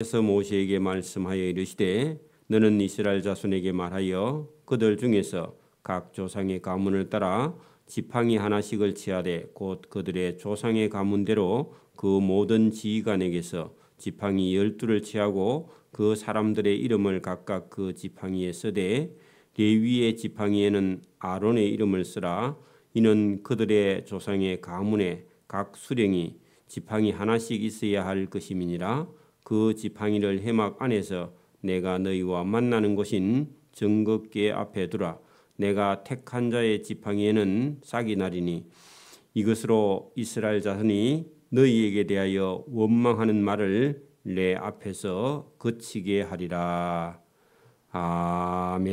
그래서 모세에게 말씀하여 이르시되 너는 이스라엘 자손에게 말하여 그들 중에서 각 조상의 가문을 따라 지팡이 하나씩을 취하되 곧 그들의 조상의 가문대로 그 모든 지휘관에게서 지팡이 12를 취하고 그 사람들의 이름을 각각 그 지팡이에 쓰되 레위의 지팡이에는 아론의 이름을 쓰라. 이는 그들의 조상의 가문에 각 수령이 지팡이 하나씩 있어야 할 것임이니라. 그 지팡이를 회막 안에서 내가 너희와 만나는 곳인 증거궤 앞에 두라. 내가 택한 자의 지팡이에는 싹이 나리니 이것으로 이스라엘 자손이 너희에게 대하여 원망하는 말을 내 앞에서 그치게 하리라. 아멘.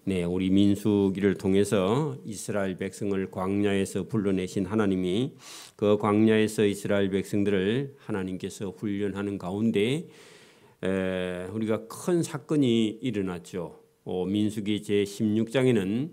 네, 우리 민수기를 통해서 이스라엘 백성을 광야에서 불러내신 하나님이 그 광야에서 이스라엘 백성들을 하나님께서 훈련하는 가운데 우리가 큰 사건이 일어났죠. 민수기 제16장에는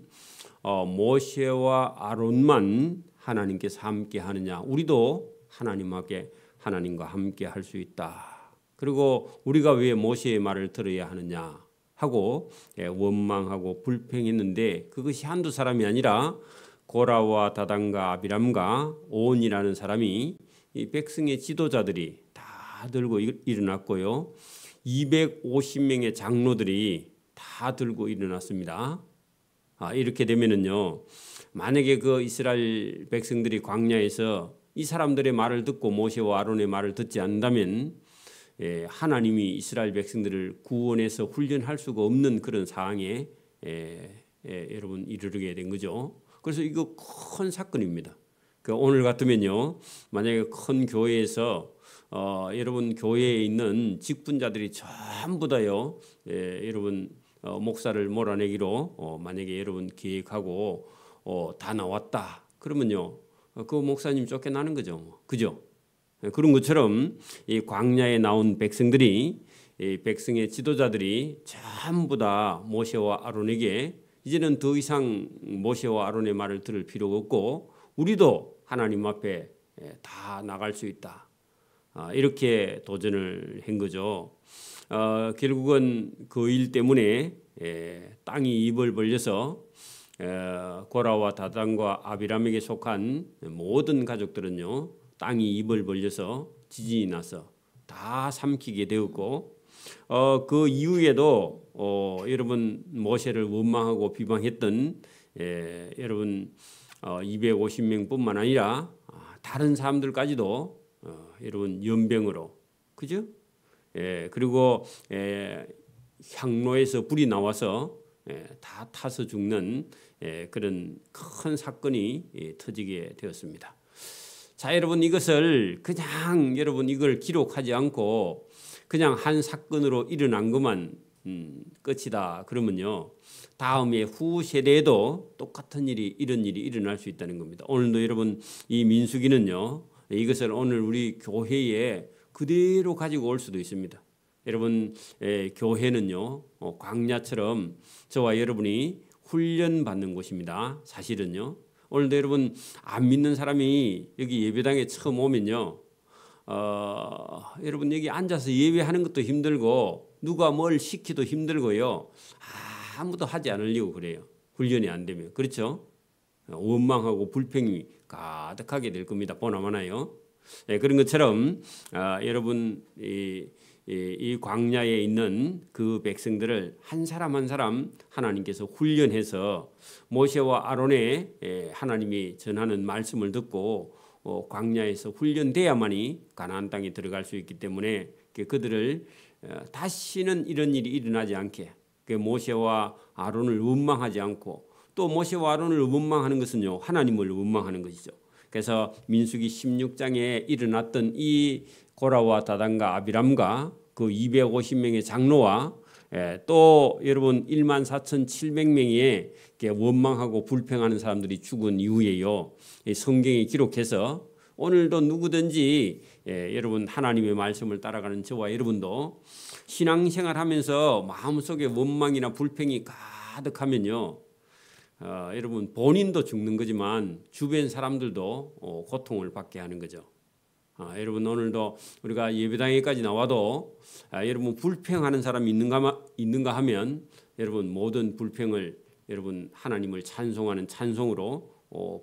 모세와 아론만 하나님께서 함께 하느냐, 우리도 하나님과 함께 할 수 있다. 그리고 우리가 왜 모세의 말을 들어야 하느냐 하고 원망하고 불평했는데, 그것이 한두 사람이 아니라 고라와 다단과 아비람과 온이라는 사람이, 이 백성의 지도자들이 다 들고 일어났고요, 250명의 장로들이 다 들고 일어났습니다. 이렇게 되면은요, 만약에 그 이스라엘 백성들이 광야에서 이 사람들의 말을 듣고 모세와 아론의 말을 듣지 않는다면 하나님이 이스라엘 백성들을 구원해서 훈련할 수가 없는 그런 상황에 여러분 이르게 된 거죠. 그래서 이거 큰 사건입니다. 오늘 같으면요, 만약에 큰 교회에서 여러분 교회에 있는 직분자들이 전부 다요, 여러분 목사를 몰아내기로 만약에 여러분 계획하고 다 나왔다 그러면요, 그 목사님 쫓겨나는 거죠. 그죠? 그런 것처럼 이 광야에 나온 백성들이, 이 백성의 지도자들이 전부 다 모세와 아론에게 이제는 더 이상 모세와 아론의 말을 들을 필요가 없고 우리도 하나님 앞에 다 나갈 수 있다. 이렇게 도전을 한 거죠. 결국은 그 일 때문에 땅이 입을 벌려서 고라와 다단과 아비람에게 속한 모든 가족들은요, 땅이 입을 벌려서 지진이 나서 다 삼키게 되었고, 그 이후에도 여러분 모세를 원망하고 비방했던 여러분 250명뿐만 아니라 다른 사람들까지도 여러분 연병으로, 그죠? 그리고 향로에서 불이 나와서 다 타서 죽는 그런 큰 사건이 터지게 되었습니다. 자, 여러분 이것을 그냥 여러분 이걸 기록하지 않고 그냥 한 사건으로 일어난 것만 끝이다 그러면요, 다음에 후 세대에도 똑같은 이런 일이 일어날 수 있다는 겁니다. 오늘도 여러분 이 민수기는요, 이것을 오늘 우리 교회에 그대로 가지고 올 수도 있습니다. 여러분 교회는요, 광야처럼 저와 여러분이 훈련받는 곳입니다. 사실은요, 오늘도 여러분 안 믿는 사람이 여기 예배당에 처음 오면요, 여러분 여기 앉아서 예배하는 것도 힘들고 누가 뭘 시키도 힘들고요, 아무도 하지 않으려고 그래요. 훈련이 안 되면. 그렇죠? 원망하고 불평이 가득하게 될 겁니다. 보나마나요. 그런 것처럼 여러분 이 광야에 있는 그 백성들을 한 사람 한 사람 하나님께서 훈련해서 모세와 아론의 하나님이 전하는 말씀을 듣고 광야에서 훈련돼야만이 가나안 땅에 들어갈 수 있기 때문에 그들을 다시는 이런 일이 일어나지 않게, 모세와 아론을 원망하지 않고, 또 모세와 아론을 원망하는 것은요, 하나님을 원망하는 것이죠. 그래서 민수기 16장에 일어났던 이 고라와 다단과 아비람과 그 250명의 장로와 또 여러분 14,700명의 원망하고 불평하는 사람들이 죽은 이후에요, 성경에 기록해서 오늘도 누구든지 여러분 하나님의 말씀을 따라가는 저와 여러분도 신앙생활하면서 마음속에 원망이나 불평이 가득하면요, 여러분 본인도 죽는 거지만 주변 사람들도 고통을 받게 하는 거죠. 여러분 오늘도 우리가 예배당에까지 나와도 여러분 불평하는 사람이 있는가 하면 여러분 모든 불평을 여러분 하나님을 찬송하는 찬송으로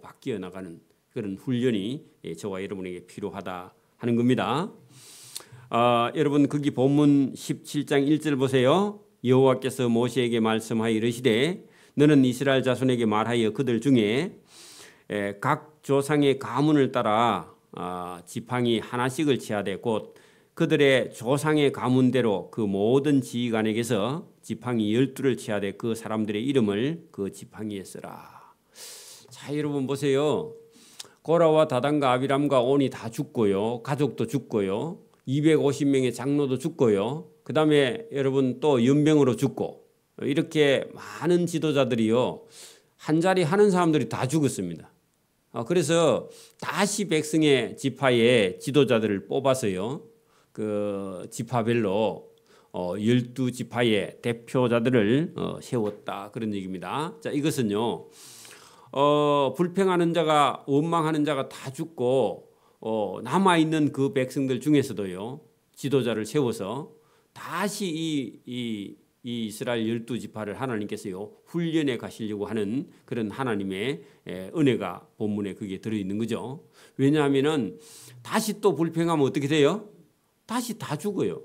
바뀌어 나가는 그런 훈련이 저와 여러분에게 필요하다 하는 겁니다. 여러분 거기 본문 17장 1절 보세요. 여호와께서 모세에게 말씀하여 이르시되 너는 이스라엘 자손에게 말하여 그들 중에 각 조상의 가문을 따라 지팡이 하나씩을 취하되 곧 그들의 조상의 가문대로 그 모든 지휘관에게서 지팡이 12를 취하되 그 사람들의 이름을 그 지팡이에 쓰라. 자, 여러분 보세요. 고라와 다단과 아비람과 온이 다 죽고요. 가족도 죽고요. 250명의 장로도 죽고요. 그 다음에 여러분 또 연병으로 죽고 이렇게 많은 지도자들이요. 한 자리 하는 사람들이 다 죽었습니다. 그래서 다시 백성의 지파의 지도자들을 뽑아서요. 그 지파별로 12지파의 대표자들을 세웠다. 그런 얘기입니다. 자, 이것은요. 불평하는 자가 원망하는 자가 다 죽고 남아있는 그 백성들 중에서도요. 지도자를 세워서 다시 이 이스라엘 12지파를 하나님께서요. 훈련해 가시려고 하는 그런 하나님의 은혜가 본문에 그게 들어있는 거죠. 왜냐하면은 다시 또 불평하면 어떻게 돼요? 다시 다 죽어요.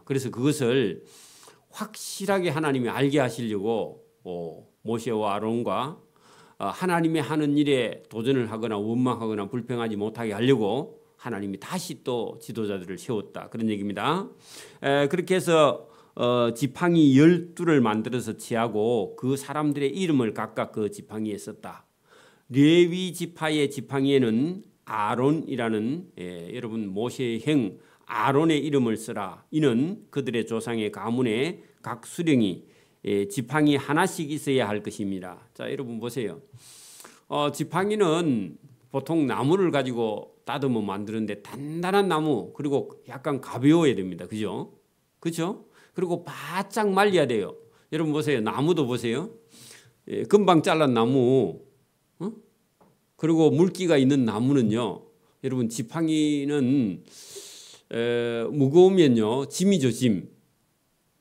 그래서 그것을 확실하게 하나님이 알게 하시려고 모세와 아론과 하나님의 하는 일에 도전을 하거나 원망하거나 불평하지 못하게 하려고 하나님이 다시 또 지도자들을 세웠다. 그런 얘기입니다. 그렇게 해서 지팡이 12를 만들어서 취하고 그 사람들의 이름을 각각 그 지팡이에 썼다. 레위 지파의 지팡이에는 아론이라는 여러분 모세의 형 아론의 이름을 쓰라. 이는 그들의 조상의 가문에 각 수령이 지팡이 하나씩 있어야 할 것입니다. 자, 여러분 보세요. 지팡이는 보통 나무를 가지고 다듬어 만드는데 단단한 나무 그리고 약간 가벼워야 됩니다. 그죠? 그렇죠? 그리고 바짝 말려야 돼요. 여러분 보세요. 나무도 보세요. 금방 잘란 나무 그리고 물기가 있는 나무는요. 여러분 지팡이는 무거우면요. 짐이죠. 짐.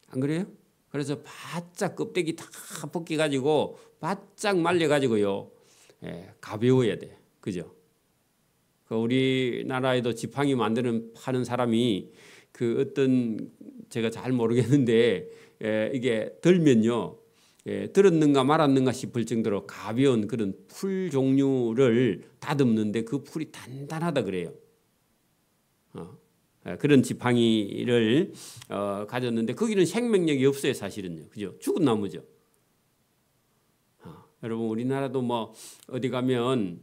안 그래요? 그래서 바짝 껍데기 다 벗겨가지고 바짝 말려가지고요. 가벼워야 돼. 그죠? 우리나라에도 지팡이 파는 사람이 그 어떤 제가 잘 모르겠는데 이게 들면요. 들었는가 말았는가 싶을 정도로 가벼운 그런 풀 종류를 다듬는데 그 풀이 단단하다 그래요. 그런 지팡이를 가졌는데 거기는 생명력이 없어요. 사실은요. 그죠? 죽은 나무죠. 여러분 우리나라도 뭐 어디 가면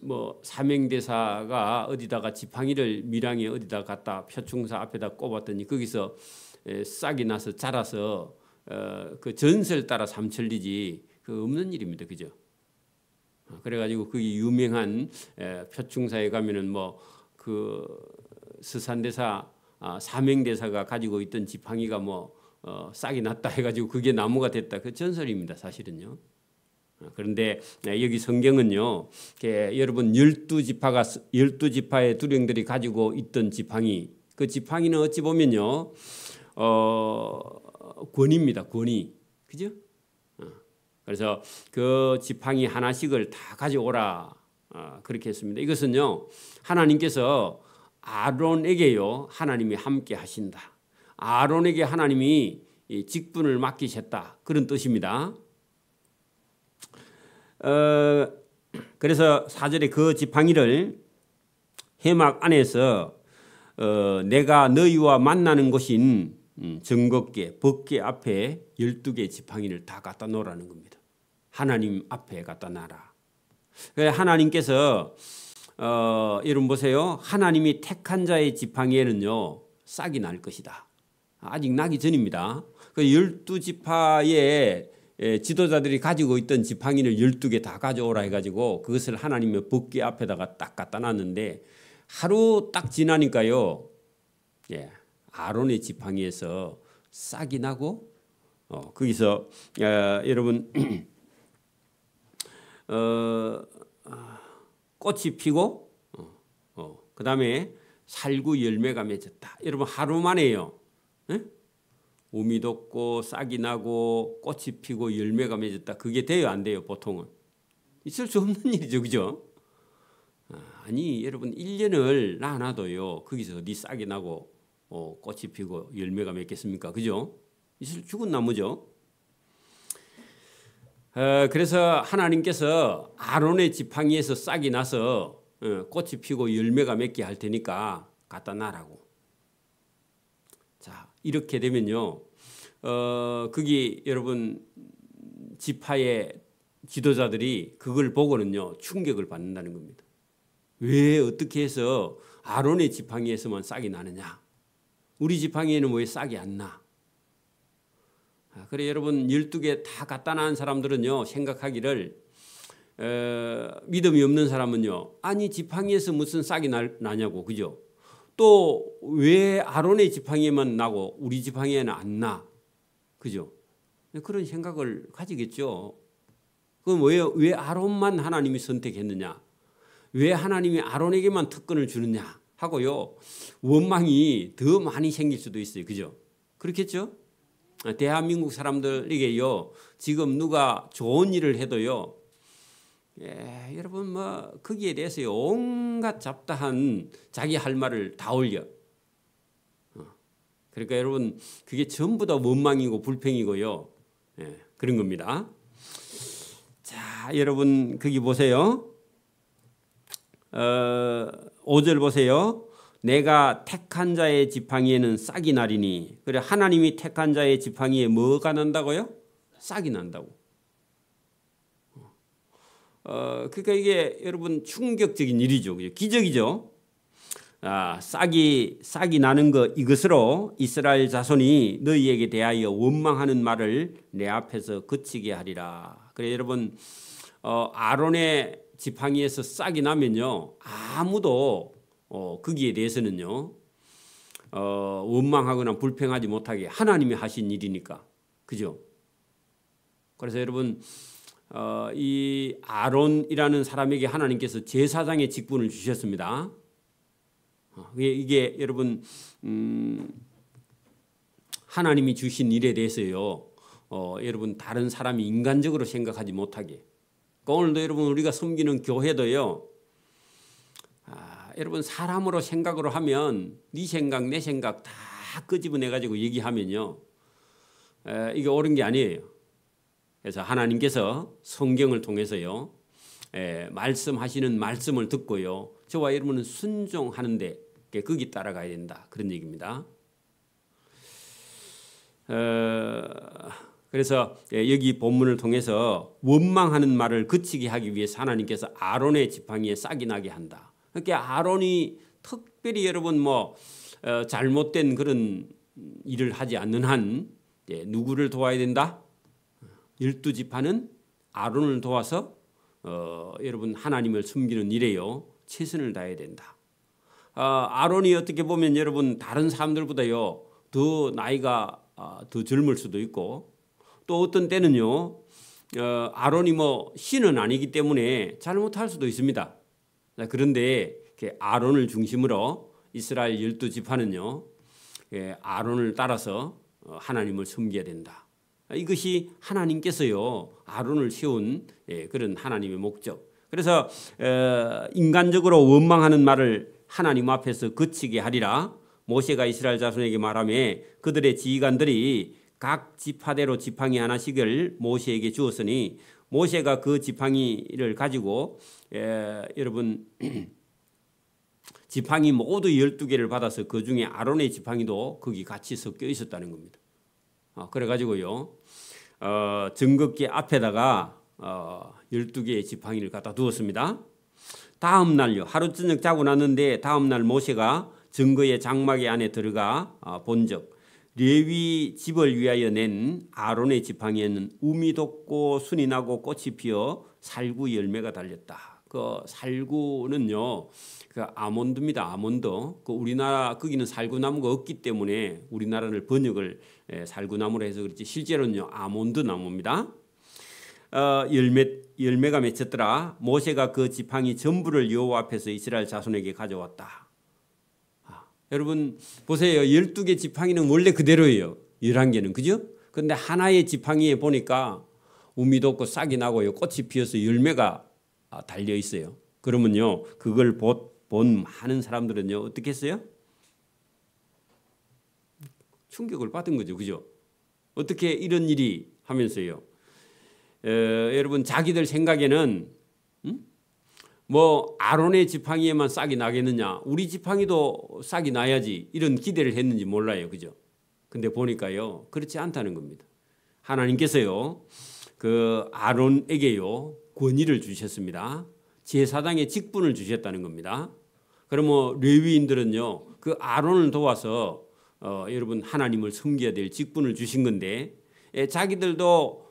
뭐 사명대사가 어디다가 지팡이를 밀양에 어디다 갖다 표충사 앞에다 꼽았더니 거기서 싹이 나서 자라서 그 전설 따라 삼천리지 그 없는 일입니다. 그죠? 그래가지고 그 유명한 표충사에 가면은 뭐 그 서산대사 사명대사가 가지고 있던 지팡이가 뭐 싹이 났다 해가지고 그게 나무가 됐다. 그 전설입니다. 사실은요. 그런데 여기 성경은요. 여러분 12지파의 두령들이 가지고 있던 지팡이 그 지팡이는 어찌 보면요. 권위입니다. 권위. 그죠? 그래서 그 지팡이 하나씩을 다 가져오라. 그렇게 했습니다. 이것은요. 하나님께서 아론에게요. 하나님이 함께 하신다. 아론에게 하나님이 직분을 맡기셨다. 그런 뜻입니다. 그래서 4절에 그 지팡이를 회막 안에서 내가 너희와 만나는 곳인 증거궤, 법궤 앞에 12개 지팡이를 다 갖다 놓으라는 겁니다. 하나님 앞에 갖다 놔라. 하나님께서 여러분 보세요. 하나님이 택한 자의 지팡이에는요. 싹이 날 것이다. 아직 나기 전입니다. 그 12지파의 지도자들이 가지고 있던 지팡이를 12개 다 가져오라 해가지고 그것을 하나님의 법궤 앞에다가 딱 갖다 놨는데 하루 딱 지나니까요. 아론의 지팡이에서 싹이 나고 거기서 여러분 꽃이 피고 그 다음에 살구 열매가 맺었다. 여러분 하루 만에요. 에? 우미 돋고 싹이 나고 꽃이 피고 열매가 맺었다. 그게 돼요 안 돼요 보통은? 있을 수 없는 일이죠. 그죠? 아니 여러분 1년을 놔놔도요. 거기서 어디 싹이 나고 꽃이 피고 열매가 맺겠습니까? 그죠? 있을 죽은 나무죠. 그래서 하나님께서 아론의 지팡이에서 싹이 나서 꽃이 피고 열매가 맺게 할 테니까 갖다 놔라고. 자 이렇게 되면요. 거기 여러분 지파의 지도자들이 그걸 보고는요 충격을 받는다는 겁니다. 왜 어떻게 해서 아론의 지팡이에서만 싹이 나느냐? 우리 지팡이에는 왜 싹이 안 나? 그래 여러분 12개 다 갖다 놔은 사람들은요 생각하기를 믿음이 없는 사람은요 아니 지팡이에서 무슨 싹이 나냐고 그죠? 또 왜 아론의 지팡이에만 나고 우리 지팡이에는 안 나? 그죠? 그런 생각을 가지겠죠. 그럼 왜 아론만 하나님이 선택했느냐? 왜 하나님이 아론에게만 특권을 주느냐? 하고요 원망이 더 많이 생길 수도 있어요. 그죠? 그렇겠죠? 대한민국 사람들에게요 지금 누가 좋은 일을 해도요 여러분 뭐 거기에 대해서 온갖 잡다한 자기 할 말을 다 올려. 그러니까 여러분 그게 전부 다 원망이고 불평이고요. 그런 겁니다. 자 여러분 거기 보세요. 5절 보세요. 내가 택한 자의 지팡이에는 싹이 나리니. 그래 하나님이 택한 자의 지팡이에 뭐가 난다고요? 싹이 난다고. 그러니까 이게 여러분 충격적인 일이죠. 기적이죠. 싹이 나는 것 이것으로 이스라엘 자손이 너희에게 대하여 원망하는 말을 내 앞에서 그치게 하리라. 그래 여러분 아론의 지팡이에서 싹이 나면요 아무도 거기에 대해서는요 원망하거나 불평하지 못하게 하나님이 하신 일이니까. 그죠? 그래서 여러분 이 아론이라는 사람에게 하나님께서 제사장의 직분을 주셨습니다. 이게 여러분 하나님이 주신 일에 대해서요 여러분 다른 사람이 인간적으로 생각하지 못하게. 오늘도 여러분 우리가 섬기는 교회도요 여러분 사람으로 생각으로 하면 네 생각 내 생각 다 끄집어내 가지고 얘기하면요 이게 옳은 게 아니에요. 그래서 하나님께서 성경을 통해서요 말씀하시는 말씀을 듣고요 저와 여러분은 순종하는데 거기 따라가야 된다 그런 얘기입니다. 그래서 여기 본문을 통해서 원망하는 말을 그치게 하기 위해서 하나님께서 아론의 지팡이에 싹이 나게 한다. 그러니까 아론이 특별히 여러분 잘못된 그런 일을 하지 않는 한 누구를 도와야 된다? 12지파는 아론을 도와서 여러분 하나님을 숨기는 일에요 최선을 다해야 된다. 아론이 어떻게 보면 여러분 다른 사람들보다요 더 나이가 더 젊을 수도 있고 또 어떤 때는요 아론이 신은 아니기 때문에 잘못할 수도 있습니다. 그런데 아론을 중심으로 이스라엘 12지파는요 아론을 따라서 하나님을 섬겨야 된다. 이것이 하나님께서요 아론을 세운 그런 하나님의 목적. 그래서 인간적으로 원망하는 말을 하나님 앞에서 그치게 하리라. 모세가 이스라엘 자손에게 말하며 그들의 지휘관들이 각 지파대로 지팡이 하나씩을 모세에게 주었으니 모세가 그 지팡이를 가지고 여러분 지팡이 모두 12개를 받아서 그중에 아론의 지팡이도 거기 같이 섞여 있었다는 겁니다. 그래가지고요 증거기 앞에다가 12개의 지팡이를 갖다 두었습니다. 다음 날요 하루 저녁 자고 났는데 다음 날 모세가 증거의 장막의 안에 들어가 본적 레위 집을 위하여 낸 아론의 지팡이에는 우미 돋고 순이 나고 꽃이 피어 살구 열매가 달렸다. 그 살구는요 그 아몬드입니다. 아몬드. 그 우리나라 거기는 살구나무가 없기 때문에 우리나라를 번역을 살구나무로 해서 그렇지 실제로는요 아몬드 나무입니다. 열매가 맺혔더라. 모세가 그 지팡이 전부를 여호와 앞에서 이스라엘 자손에게 가져왔다. 여러분 보세요. 12개 지팡이는 원래 그대로예요. 11개는. 그죠? 근데 하나의 지팡이에 보니까 우미도 없고 싹이 나고요. 꽃이 피어서 열매가 달려 있어요. 그러면요. 그걸 본 많은 사람들은요. 어떻게 했어요? 충격을 받은 거죠. 그죠? 어떻게 이런 일이 하면서요. 여러분 자기들 생각에는 뭐 아론의 지팡이에만 싹이 나겠느냐. 우리 지팡이도 싹이 나야지. 이런 기대를 했는지 몰라요. 그죠? 근데 보니까요. 그렇지 않다는 겁니다. 하나님께서요. 그 아론에게요. 권위를 주셨습니다. 제사장의 직분을 주셨다는 겁니다. 그러면 레위인들은요. 그 아론을 도와서 여러분 하나님을 섬겨야 될 직분을 주신 건데 자기들도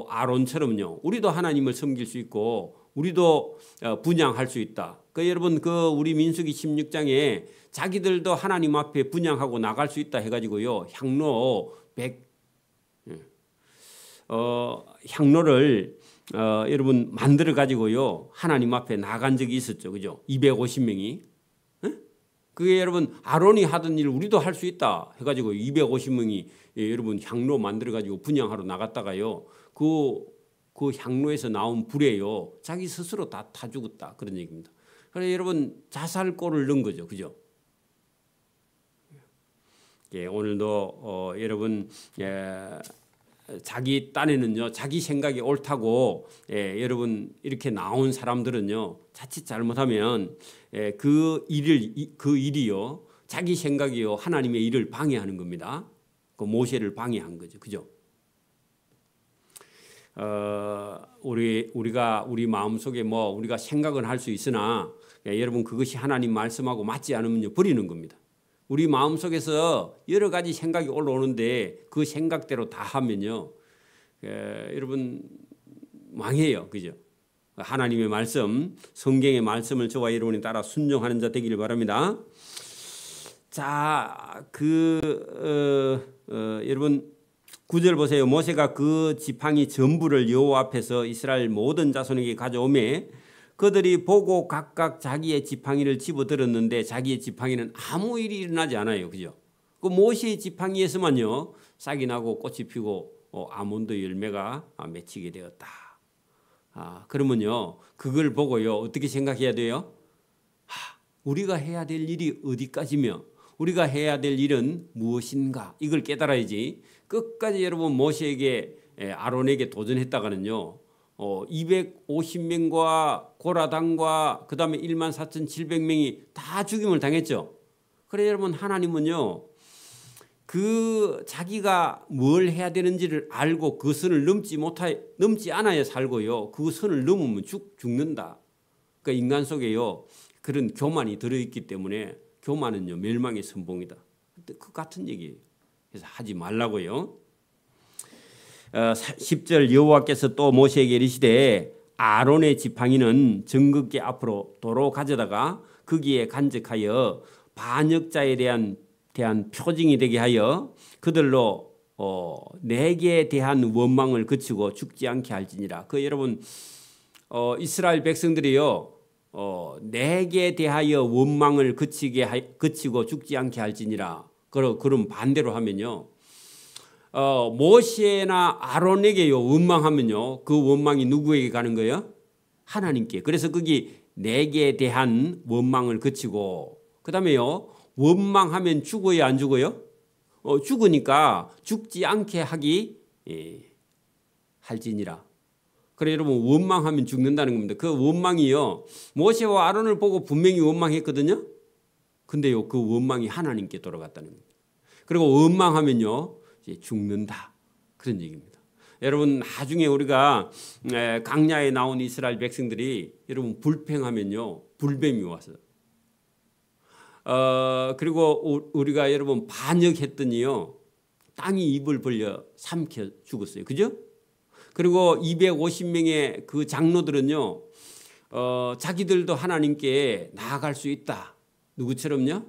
아론처럼요. 우리도 하나님을 섬길 수 있고 우리도 분향할 수 있다. 여러분 우리 민수기 16장에 자기들도 하나님 앞에 분향하고 나갈 수 있다 해가지고요. 향로 100 향로를 여러분 만들어 가지고요. 하나님 앞에 나간 적이 있었죠. 그죠? 250명이. 그게 여러분 아론이 하던 일 우리도 할 수 있다 해가지고 250명이 여러분 향로 만들어 가지고 분향하러 나갔다가요. 그 향로에서 나온 불에요. 자기 스스로 다 타 죽었다. 그런 얘기입니다. 그래서 여러분 자살골을 넣은 거죠. 그죠? 예, 오늘도 여러분 자기 딴에는요. 자기 생각이 옳다고 여러분 이렇게 나온 사람들은요. 자칫 잘못하면 그 일이요. 자기 생각이요. 하나님의 일을 방해하는 겁니다. 그 모세를 방해한 거죠. 그죠? 우리 마음속에 우리가 생각은 할 수 있으나 여러분 그것이 하나님 말씀하고 맞지 않으면 버리는 겁니다. 우리 마음속에서 여러 가지 생각이 올라오는데 그 생각대로 다 하면요. 여러분 망해요. 그죠? 하나님의 말씀, 성경의 말씀을 저와 여러분이 따라 순종하는 자 되기를 바랍니다. 자, 여러분 9절 보세요. 모세가 그 지팡이 전부를 여호와 앞에서 이스라엘 모든 자손에게 가져오매 그들이 보고 각각 자기의 지팡이를 집어들었는데 자기의 지팡이는 아무 일이 일어나지 않아요. 그죠? 그 모세의 지팡이에서만요. 싹이 나고 꽃이 피고 아몬드 열매가 맺히게 되었다. 그러면요. 그걸 보고요. 어떻게 생각해야 돼요? 우리가 해야 될 일이 어디까지며 우리가 해야 될 일은 무엇인가? 이걸 깨달아야지. 끝까지 여러분 모세에게 아론에게 도전했다가는요. 250명과 고라당과 그다음에 14,700명이 다 죽임을 당했죠. 그래 여러분 하나님은요. 자기가 뭘 해야 되는지를 알고 그 선을 넘지 않아야 살고요. 그 선을 넘으면 죽는다. 그러니까 인간 속에요. 그런 교만이 들어있기 때문에 교만은요. 멸망의 선봉이다. 그 같은 얘기예요. 그래서 하지 말라고요. 10절 여호와께서 또 모세에게 이르시되 아론의 지팡이는 정극계 앞으로 도로 가져다가 거기에 간직하여 반역자에 대한 표징이 되게 하여 그들로 내게 대한 원망을 그치고 죽지 않게 할지니라. 여러분 이스라엘 백성들이요 내게 대하여 원망을 그치고 죽지 않게 할지니라. 그럼 반대로 하면요. 모세나 아론에게요 원망하면요 그 원망이 누구에게 가는 거예요? 하나님께. 그래서 거기 내게 대한 원망을 그치고 그다음에요 원망하면 죽어요 안 죽어요? 죽으니까 죽지 않게 하기 할지니라. 그래 여러분 원망하면 죽는다는 겁니다. 그 원망이요 모세와 아론을 보고 분명히 원망했거든요. 근데요 그 원망이 하나님께 돌아갔다는 겁니다. 그리고 원망하면요 이제 죽는다. 그런 얘기입니다. 여러분 나중에 우리가 강야에 나온 이스라엘 백성들이 여러분 불평하면요 불뱀이 와서 그리고 우리가 여러분 반역했더니요 땅이 입을 벌려 삼켜 죽었어요. 그죠? 그리고 250명의 그 장로들은요 자기들도 하나님께 나아갈 수 있다. 누구처럼요?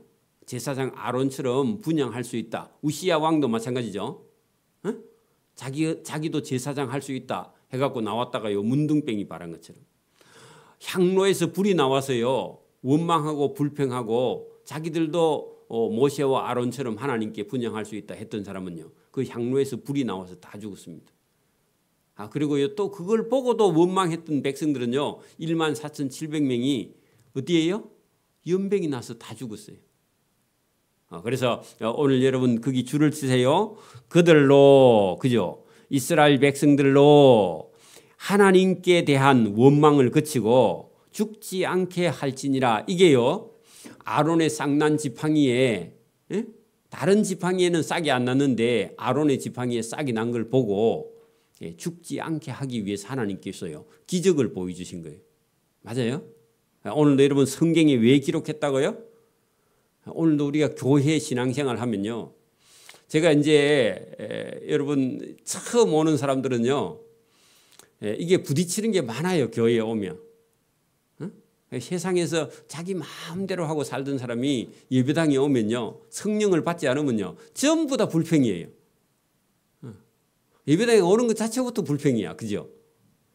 제사장 아론처럼 분향할 수 있다. 우시야 왕도 마찬가지죠. 어? 자기도 제사장 할 수 있다 해갖고 나왔다가요 문둥병이 발한 것처럼 향로에서 불이 나와서요 원망하고 불평하고 자기들도 모세와 아론처럼 하나님께 분향할 수 있다 했던 사람은요. 그 향로에서 불이 나와서 다 죽었습니다. 그리고요 또 그걸 보고도 원망했던 백성들은요 14,700명이 어디에요? 연병이 나서 다 죽었어요. 그래서 오늘 여러분 거기 줄을 치세요. 그들로 그죠? 이스라엘 백성들로 하나님께 대한 원망을 그치고 죽지 않게 할지니라. 이게요 아론의 쌍난 지팡이에 다른 지팡이에는 싹이 안 났는데 아론의 지팡이에 싹이 난 걸 보고 죽지 않게 하기 위해서 하나님께서요 기적을 보여주신 거예요. 맞아요? 오늘도 여러분 성경에 왜 기록했다고요? 오늘도 우리가 교회 신앙생활 하면요. 제가 이제 여러분 처음 오는 사람들은요. 이게 부딪히는 게 많아요. 교회에 오면. 세상에서 자기 마음대로 하고 살던 사람이 예배당에 오면요. 성령을 받지 않으면요. 전부 다 불평이에요. 예배당에 오는 것 자체부터 불평이야. 그죠?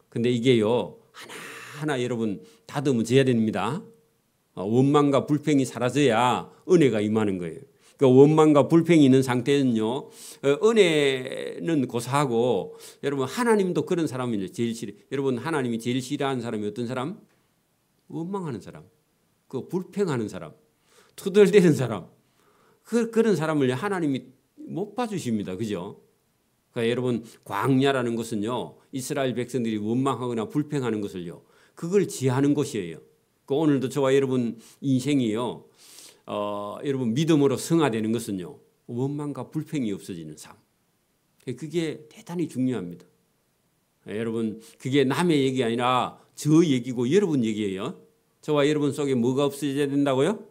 근데 이게요. 하나하나 여러분 다듬어져야 됩니다. 원망과 불평이 사라져야 은혜가 임하는 거예요. 그 원망과 불평이 있는 상태는요. 은혜는 고사하고 여러분 하나님도 그런 사람이죠. 제일 싫어. 여러분 하나님이 제일 싫어하는 사람이 어떤 사람? 원망하는 사람. 그 불평하는 사람. 투덜대는 사람. 그런 사람을 하나님이 못 봐주십니다. 그죠? 그러니까 여러분 광야라는 것은요. 이스라엘 백성들이 원망하거나 불평하는 것을요. 그걸 지하는 곳이에요. 오늘도 저와 여러분 인생이요. 여러분 믿음으로 승화되는 것은요. 원망과 불평이 없어지는 삶. 그게 대단히 중요합니다. 여러분 그게 남의 얘기 아니라 저 얘기고 여러분 얘기예요. 저와 여러분 속에 뭐가 없어져야 된다고요?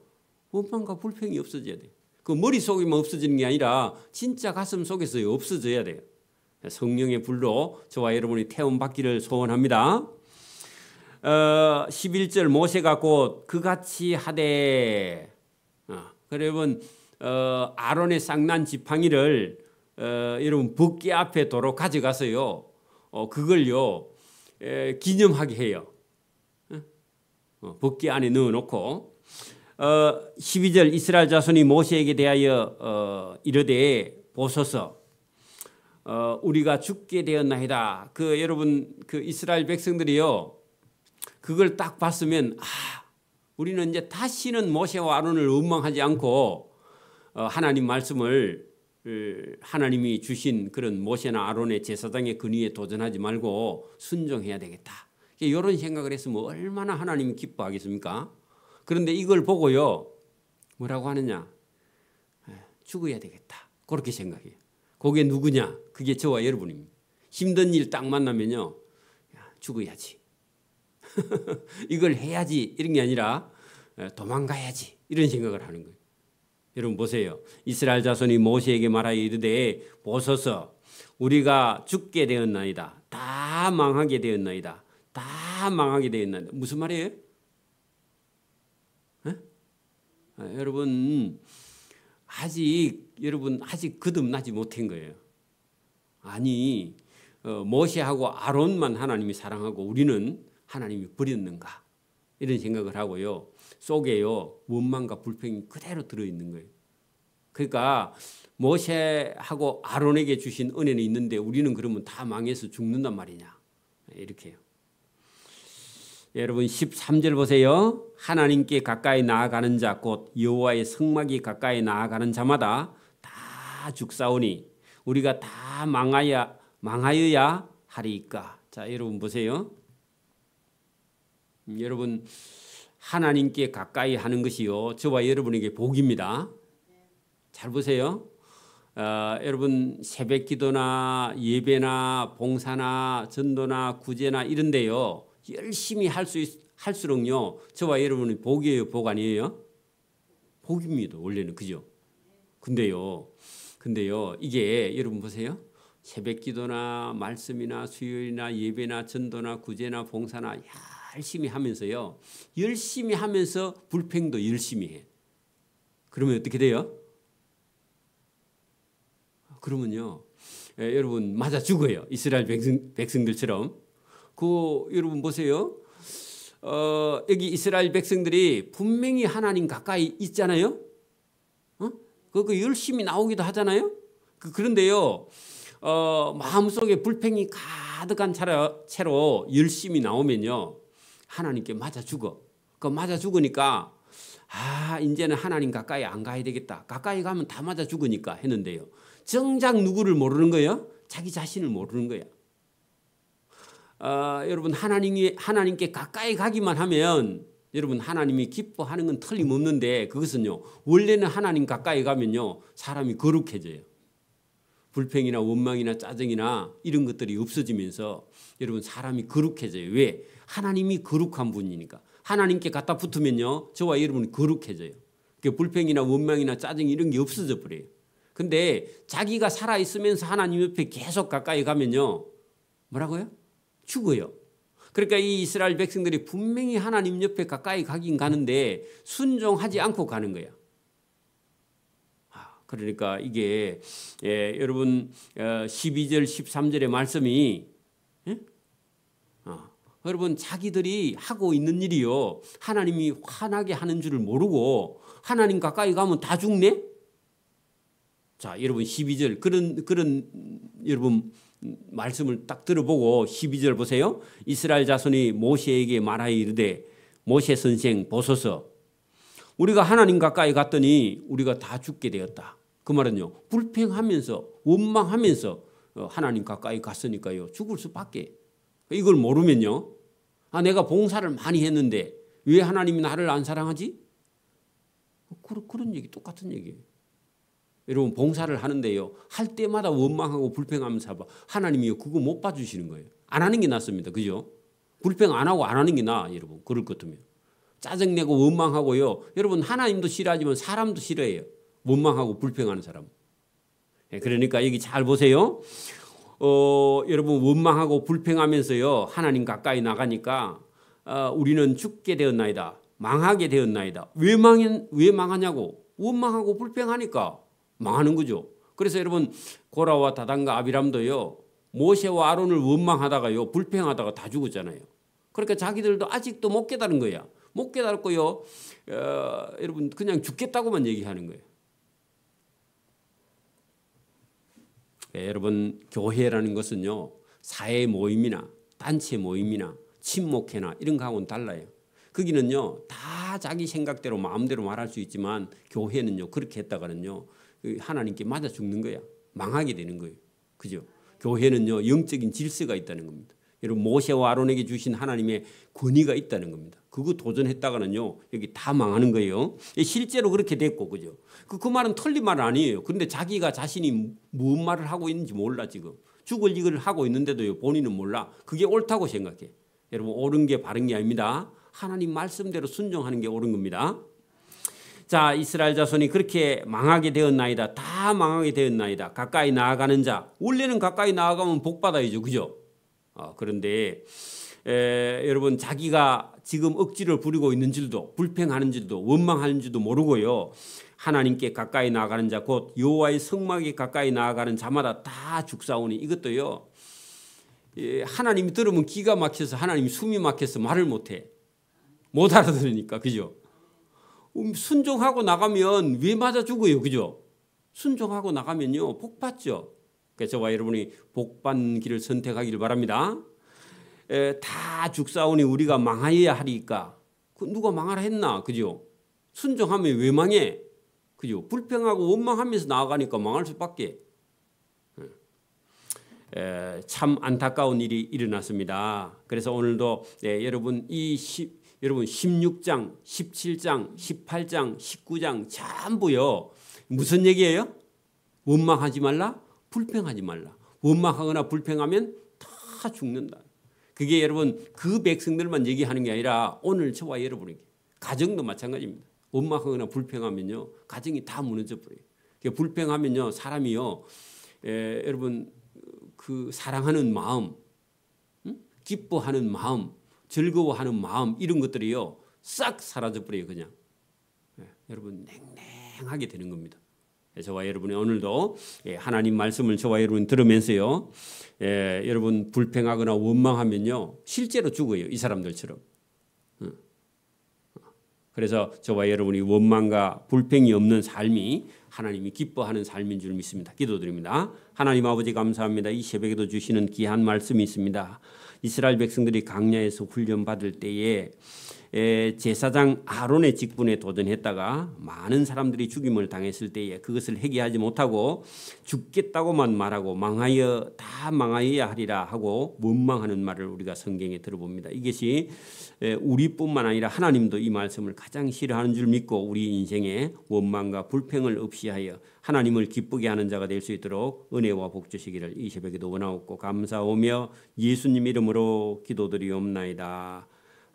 원망과 불평이 없어져야 돼요. 그 머릿속에만 없어지는 게 아니라 진짜 가슴 속에서 없어져야 돼요. 성령의 불로 저와 여러분이 태움받기를 소원합니다. 11절 모세가 곧 그같이 하되 여러분 아론의 쌍난 지팡이를 여러분 벅기 앞에 도로 가져가서요. 그걸요 기념하게 해요. 벅기 안에 넣어놓고 12절 이스라엘 자손이 모세에게 대하여 이르되 보소서 우리가 죽게 되었나이다. 여러분 그 이스라엘 백성들이요 그걸 딱 봤으면 우리는 이제 다시는 모세와 아론을 원망하지 않고 하나님 말씀을 하나님이 주신 그런 모세나 아론의 제사장의 권위에 도전하지 말고 순종해야 되겠다. 이런 생각을 했으면 얼마나 하나님이 기뻐하겠습니까? 그런데 이걸 보고요 뭐라고 하느냐? 죽어야 되겠다. 그렇게 생각해요. 그게 누구냐? 그게 저와 여러분입니다. 힘든 일 딱 만나면요 죽어야지. 이걸 해야지 이런 게 아니라 도망가야지 이런 생각을 하는 거예요. 여러분 보세요. 이스라엘 자손이 모세에게 말하여 이르되 보소서 우리가 죽게 되었나이다. 다 망하게 되었나이다. 다 망하게 되었나이다. 무슨 말이에요? 여러분 아직 거듭나지 못한 거예요. 아니 모세하고 아론만 하나님이 사랑하고 우리는 하나님이 버렸는가 이런 생각을 하고요. 속에요 원망과 불평이 그대로 들어있는 거예요. 그러니까 모세하고 아론에게 주신 은혜는 있는데 우리는 그러면 다 망해서 죽는단 말이냐 이렇게요. 여러분 13절 보세요. 하나님께 가까이 나아가는 자 곧 여호와의 성막이 가까이 나아가는 자마다 다 죽사오니 우리가 다 망하여야 하리이까. 자 여러분 보세요. 여러분 하나님께 가까이 하는 것이요 저와 여러분에게 복입니다. 잘 보세요. 여러분 새벽기도나 예배나 봉사나 전도나 구제나 이런데요 열심히 할수록요 저와 여러분이 복이에요 복 아니에요? 복입니다 원래는. 그죠? 근데요 이게 여러분 보세요. 새벽기도나 말씀이나 수요일이나 예배나 전도나 구제나 봉사나 열심히 하면서요. 열심히 하면서 불평도 열심히 해. 그러면 어떻게 돼요? 그러면요. 여러분 맞아 죽어요. 이스라엘 백성들처럼. 여러분 보세요. 여기 이스라엘 백성들이 분명히 하나님 가까이 있잖아요. 그 열심히 나오기도 하잖아요. 그런데요, 마음속에 불평이 가득한 채로 열심히 나오면요, 하나님께 맞아 죽어. 맞아 죽으니까 이제는 하나님 가까이 안 가야 되겠다. 가까이 가면 다 맞아 죽으니까 했는데요. 정작 누구를 모르는 거예요? 자기 자신을 모르는 거야. 여러분 하나님께 가까이 가기만 하면 여러분 하나님이 기뻐하는 건 틀림없는데 그것은요, 원래는 하나님 가까이 가면요 사람이 거룩해져요. 불평이나 원망이나 짜증이나 이런 것들이 없어지면서 여러분 사람이 거룩해져요. 왜? 하나님이 거룩한 분이니까. 하나님께 갖다 붙으면요 저와 여러분이 거룩해져요. 불평이나 원망이나 짜증 이런 게 없어져 버려요. 근데 자기가 살아있으면서 하나님 옆에 계속 가까이 가면요 뭐라고요? 죽어요. 그러니까 이 이스라엘 백성들이 분명히 하나님 옆에 가까이 가긴 가는데 순종하지 않고 가는 거야. 그러니까 이게 여러분 12절 13절의 말씀이 여러분 자기들이 하고 있는 일이요 하나님이 화나게 하는 줄을 모르고 하나님 가까이 가면 다 죽네. 자 여러분 12절 그런 여러분 말씀을 딱 들어보고 12절 보세요. 이스라엘 자손이 모세에게 말하여 이르되 모세 선생 보소서 우리가 하나님 가까이 갔더니 우리가 다 죽게 되었다. 그 말은요 불평하면서 원망하면서 하나님 가까이 갔으니까요 죽을 수밖에. 이걸 모르면요 내가 봉사를 많이 했는데 왜 하나님이 나를 안 사랑하지? 그런 얘기 똑같은 얘기예요. 여러분 봉사를 하는데요 할 때마다 원망하고 불평하면서 하나님이요 그거 못 봐주시는 거예요. 안 하는 게 낫습니다. 그죠? 불평 안 하고 안 하는 게 나아. 여러분 그럴 것 같으면 짜증내고 원망하고요 여러분 하나님도 싫어하지만 사람도 싫어해요. 원망하고 불평하는 사람. 그러니까 여기 잘 보세요. 여러분 원망하고 불평하면서요 하나님 가까이 나가니까 우리는 죽게 되었나이다. 망하게 되었나이다. 왜 망하냐고. 원망하고 불평하니까 망하는 거죠. 그래서 여러분 고라와 다단과 아비람도요 모세와 아론을 원망하다가요 불평하다가 다 죽었잖아요. 그러니까 자기들도 아직도 못 깨달은 거야. 못 깨달았고요 여러분 그냥 죽겠다고만 얘기하는 거예요. 여러분 교회라는 것은요 사회 모임이나 단체 모임이나 친목회나 이런 거하고는 달라요. 거기는요 다 자기 생각대로 마음대로 말할 수 있지만 교회는요 그렇게 했다가는요 하나님께 맞아 죽는 거야. 망하게 되는 거예요. 그죠? 교회는요 영적인 질서가 있다는 겁니다. 여러분 모세와 아론에게 주신 하나님의 권위가 있다는 겁니다. 그거 도전했다가는요 여기 다 망하는 거예요. 실제로 그렇게 됐고 그죠? 그 말은 틀린 말은 아니에요. 그런데 자기가 자신이 무슨 말을 하고 있는지 몰라. 지금 죽을 일을 하고 있는데도요 본인은 몰라. 그게 옳다고 생각해. 여러분 옳은 게 바른 게 아닙니다. 하나님 말씀대로 순종하는 게 옳은 겁니다. 자 이스라엘 자손이 그렇게 망하게 되었나이다. 다 망하게 되었나이다. 가까이 나아가는 자. 원래는 가까이 나아가면 복 받아야죠. 그죠? 그런데 여러분 자기가 지금 억지를 부리고 있는 줄도 불평하는 줄도 원망하는 줄도 모르고요. 하나님께 가까이 나아가는 자 곧 여호와의 성막에 가까이 나아가는 자마다 다 죽사오니 이것도요. 하나님이 들으면 기가 막혀서 하나님이 숨이 막혀서 말을 못해. 못 알아들으니까. 그죠? 순종하고 나가면 왜 맞아 죽어요. 그죠? 순종하고 나가면요 복 받죠. 그래서 저와 여러분이 복 받는 길을 선택하기를 바랍니다. 다 죽사오니 우리가 망하여야 하리까. 누가 망하라 했나. 그죠? 순종하면 왜 망해. 그죠? 불평하고 원망하면서 나아가니까 망할 수밖에. 참 안타까운 일이 일어났습니다. 그래서 오늘도 여러분 여러분 16장, 17장, 18장, 19장 전부요. 무슨 얘기예요? 원망하지 말라, 불평하지 말라. 원망하거나 불평하면 다 죽는다. 그게 여러분 그 백성들만 얘기하는 게 아니라 오늘 저와 여러분에게 가정도 마찬가지입니다. 원망하거나 불평하면요 가정이 다 무너져 버려요. 불평하면요 사람이요 여러분 그 사랑하는 마음, 기뻐하는 마음, 즐거워하는 마음 이런 것들이요 싹 사라져 버려요. 그냥 여러분 냉랭하게 되는 겁니다. 저와 여러분이 오늘도 하나님 말씀을 저와 여러분 들으면서요 여러분 불평하거나 원망하면요 실제로 죽어요. 이 사람들처럼. 그래서 저와 여러분이 원망과 불평이 없는 삶이 하나님이 기뻐하는 삶인 줄 믿습니다. 기도드립니다. 하나님 아버지 감사합니다. 이 새벽에도 주시는 귀한 말씀이 있습니다. 이스라엘 백성들이 광야에서 훈련받을 때에 제사장 아론의 직분에 도전했다가 많은 사람들이 죽임을 당했을 때에 그것을 해결하지 못하고 죽겠다고만 말하고 다 망하여야 하리라 하고 원망하는 말을 우리가 성경에 들어봅니다. 이것이 우리뿐만 아니라 하나님도 이 말씀을 가장 싫어하는 줄 믿고 우리 인생에 원망과 불평을 없이 하여 하나님을 기쁘게 하는 자가 될 수 있도록 은혜와 복 주시기를 이 새벽에도 원하옵고 감사하며 예수님 이름으로 기도드리옵나이다.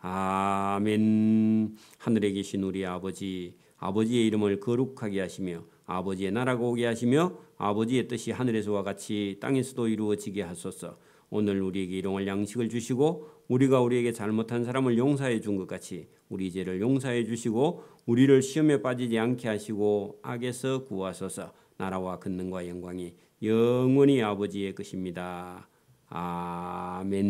아멘. 하늘에 계신 우리 아버지, 아버지의 이름을 거룩하게 하시며 아버지의 나라가 오게 하시며 아버지의 뜻이 하늘에서와 같이 땅에서도 이루어지게 하소서. 오늘 우리에게 일용할 양식을 주시고 우리가 우리에게 잘못한 사람을 용서해 준 것 같이 우리 죄를 용서해 주시고 우리를 시험에 빠지지 않게 하시고 악에서 구하소서. 나라와 권능과 영광이 영원히 아버지의 것입니다. 아멘.